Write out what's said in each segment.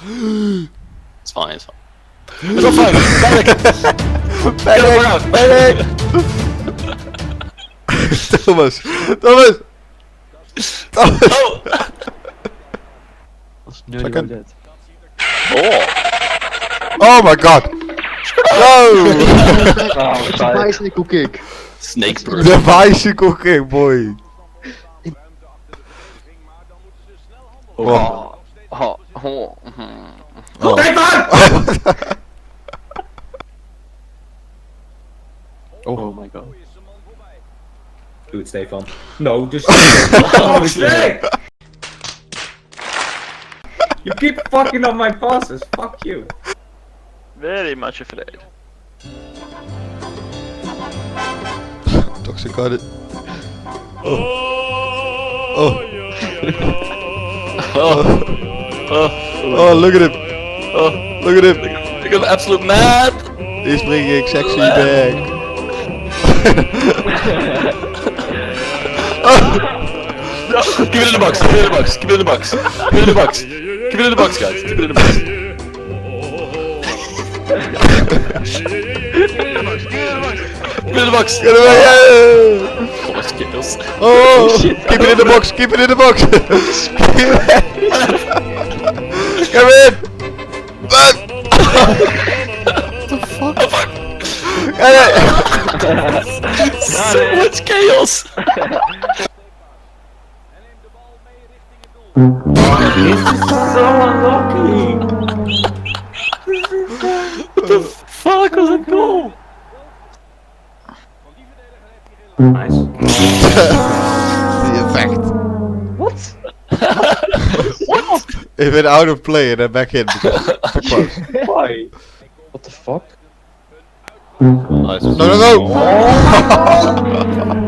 It's fine, it's fine. It's all fine! Panic! Panic! Thomas! Thomas! Thomas! Oh! Als nearly Second. dead. Oh! Oh my god! No! Bicycle kick. Snake bird. The bicycle kick, boy! Oh. Oh, oh, mhm. Oh. Oh my god. Do it, Stefan. No, just. Oh shit! You keep fucking up my passes. Fuck you. Very much afraid. Toxic got it. Oh. Oh. Oh, oh, Oh, look at him. oh. Look at him. Ik ben absoluut mad! He's bringing sexy back. No, keep it in the box, keep it in the box, keep it in the box, keep it in the box, keep it in the box, guys, keep it in the box. Keep it in the box. Get away! Yeah. Oh, skills. Oh, keep it in the box. Keep it in the box. Come in. What the fuck? So much chaos. So unlucky. What the fuck was that goal? Nice. The effect. What? It went out of play and then back in because close. Why? What the fuck? Nice. No, no, no!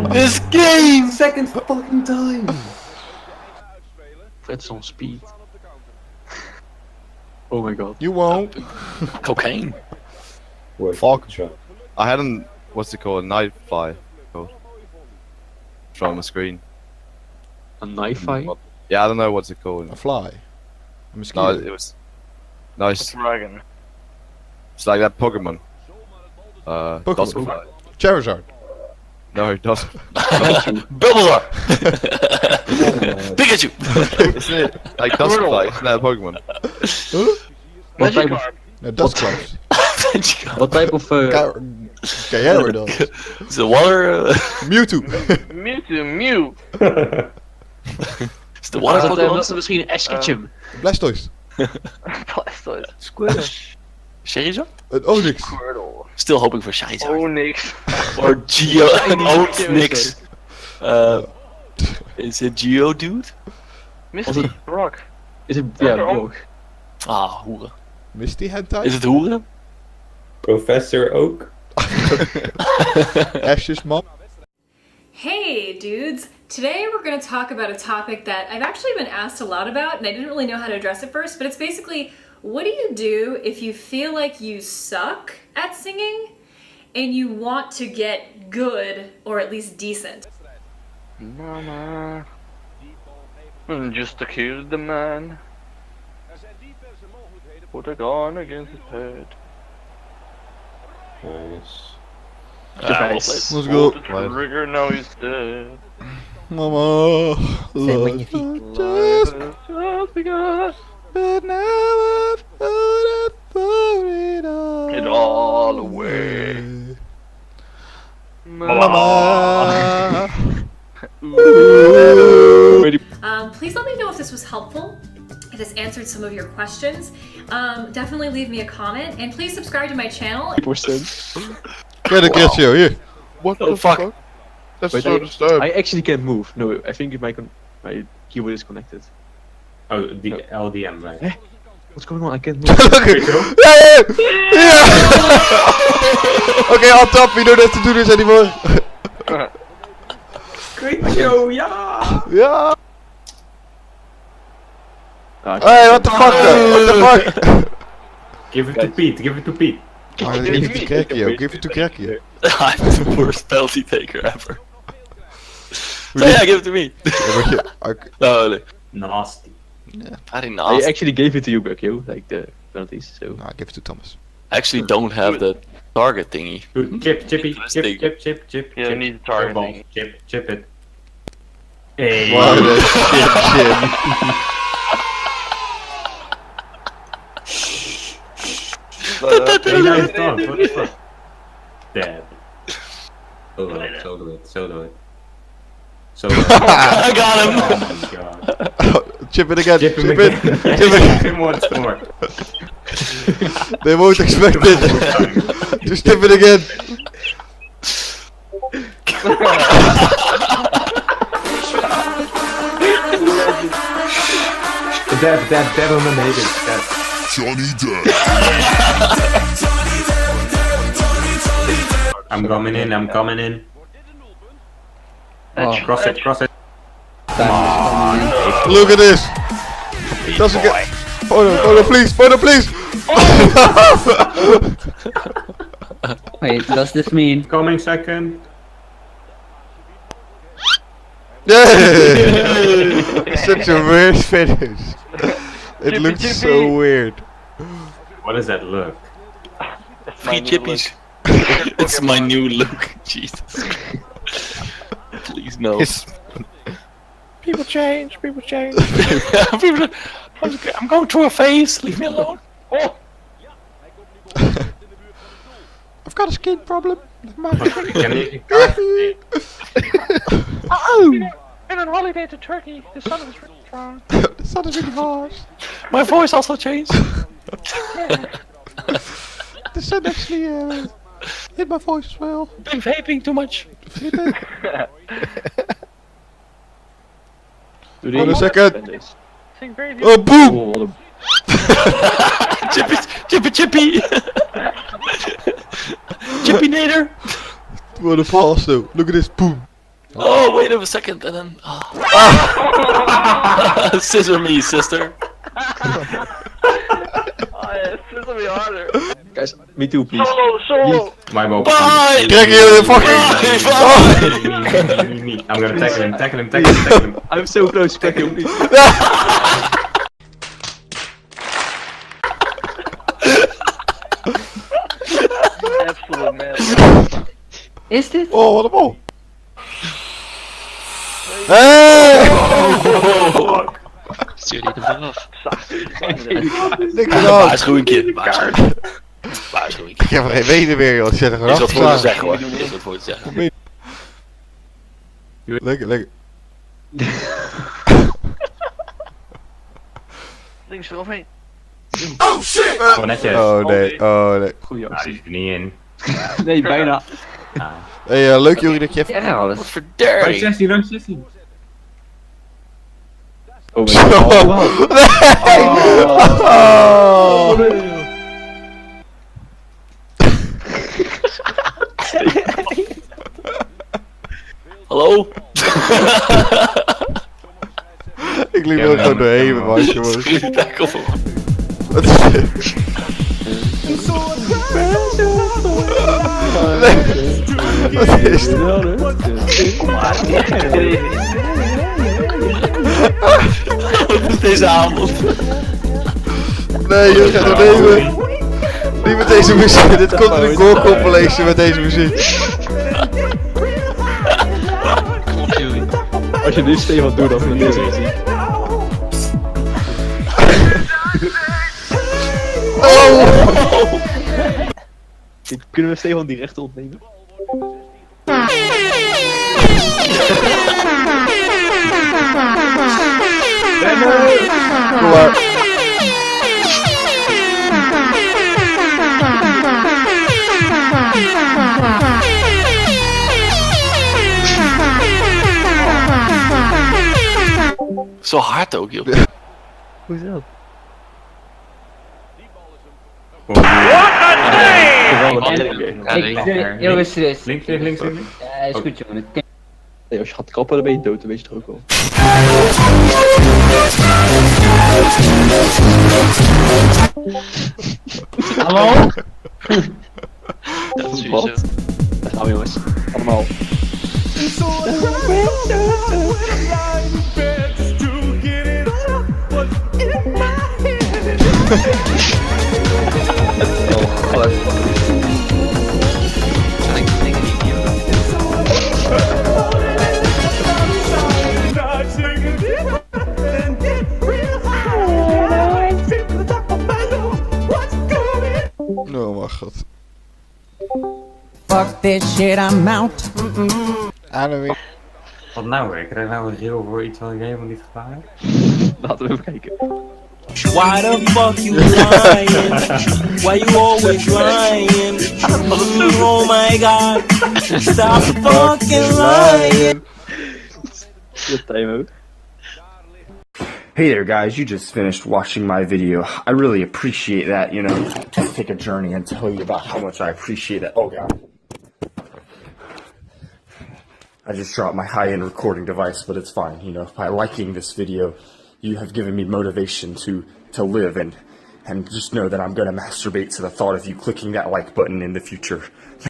This game! Second fucking time. Fred's on speed. Oh my god. You won't. Cocaine. Word. Fuck. I had an what's it called? Night fly called. From the screen. A knife fight? Yeah, I don't know what's it called. A fly. A No, mosquito. it was nice. Dragon. It's like that Pokemon. Duskfly. Charizard. No, it doesn't. Bulbasaur! Pikachu! Isn't it like Duskfly? Isn't that a Pokemon? What type of No, Dusclops. what type of Gyarados. Is it water? Mewtwo. Mew. Is the water was Pokemon? dat misschien Ash Ketchum? Blastoise. Blastoise. Squirtle. Charizard? Een Onyx. Still hoping for Charizard. Niks. Or Geo. An Shiny Onyx. Is it Geodude? Misty. Rock. Is it yeah, bro. Ah, hoeren. Misty Hentai. Is het hoeren? Professor Oak. Ash's mom. Hey dudes! Today we're going to talk about a topic that I've actually been asked a lot about and I didn't really know how to address it first, but it's basically, what do you do if you feel like you suck at singing and you want to get good or at least decent? Mama. Just to kill the man. Put a gun against his head. Nice. Let's go. Pull the trigger, now he's dead. Mama. magnifique. Just Just because but now I've thrown it all. it all away. Mama. Please let me know if this was helpful, if this answered some of your questions. Definitely leave me a comment and please subscribe to my channel. Get a get you here. What the fuck? That's Wait, so disturbing. I actually can't move. No, I think my keyboard is connected. Oh, the LDM, right? What's going on? I can't move. Look at yeah. Okay, on top. We don't have to do this anymore. Great show, yeah! Yeah. Ah, Hey, what the fuck? What the fuck? Give it to Pete, give it to Pete. Oh, give it to Krakio. Give it to Krakio. I'm the worst penalty taker ever. So yeah, give it to me. Ja, maar je- No, nee. Nasty. Very I nasty. actually gave it to you, Buckyo, like the penalties. So No, I give it to Thomas. I actually don't have the target thingy. Good. Chip, chippy, Interesting. chip, chip, chip, chip. Yeah, chip. need the target Ball. thing. Chip it. Hey. Wow, that shit, Hey, nice dog. What the fuck? Dead. So do it. So do it. So do it. So do it. I got him. Oh my god. shit. Chip it again. Chip Chip him it. again. Chip it. Chip him once more. They won't expect it. Just chip it again. Dead on the native. Dead. I'm coming in. I'm coming in. Cross it. Cross it. Look at this. Doesn't get. Photo, please. Photo, please. Wait, does this mean? Coming second. Yeah. Such a weird finish. It looks so weird. What does that look? Free chippies. It's my new look. Jesus. Please no. People change. People change. I'm going through a phase. Leave me alone. Oh, I've got a skin problem. Can you? been on holiday to Turkey. The sun was really strong. The sun is really harsh. My voice also changed. The sun actually hit my voice as well. Been vaping too much. Hold a second. Sing very Oh, boom! Oh, what a Chippy, chippy. Chippy nader. What a pass though. Look at this. Boom. Oh, wait a second, and then. Scissor me, sister. Oh yeah, this will be harder. guys, me too, please. Solo. My mobile. Bye! Trek je de fucking. Me. I'm gonna tackle him. I'm so close, Buckyo, please. Absolute man. Is dit? Oh, wat een bal. Hey! Stuur die er vanaf. Niks gedaan. Waarschuwingje. Waarschuwingje. Ik heb er geen benen meer joh. Zet er gewoon Is wat voor te af. zeggen hoor. Is wat voor te zeggen. Lekker. Links eroverheen. Gewoon netjes. Oh nee. Goeie Ah, die actie. zit er niet in. Nee, bijna. Hey, leuk Jori dat je even... Ja, alles. Wat verderring. 16, lang 16. Oh my god. Oh, wow. Oh. Hallo? Ik liep er gewoon doorheen met mijn jongens. Jullie tackle voor. Wat is dit? Wat is dit? Wat is deze avond? Nee, jullie gaan er nemen. Niet met deze muziek. Dit komt in een core compilation met deze muziek. Als je dit Stefan doet, dan met deze muziek. Oh! Kunnen we Stefan die rechten ontnemen? Kom maar. Zo hard ook, joh. Hoe is dat? Jongens, Links. ja, is goed jongen. Nee, als je gaat trappen, dan ben je dood, dat weet je toch ook wel. Hallo? Dat is Wat? sowieso. Daar gaan we jongens. Allemaal. Oh mijn god. Fuck this shit, I'm out. Anime. Wat nou weer? Krijg ik nou een reel voor iets wat ik helemaal niet gedaan heb? Laten we even kijken. Why the fuck you lying? Why you always lying? Oh my god. Stop fucking lying. De time Hey there guys, you just finished watching my video. I really appreciate that, you know. Just take a journey and tell you about how much I appreciate it. Oh god. I just dropped my high-end recording device, but it's fine, you know. By liking this video, you have given me motivation to live and just know that I'm gonna masturbate to the thought of you clicking that like button in the future.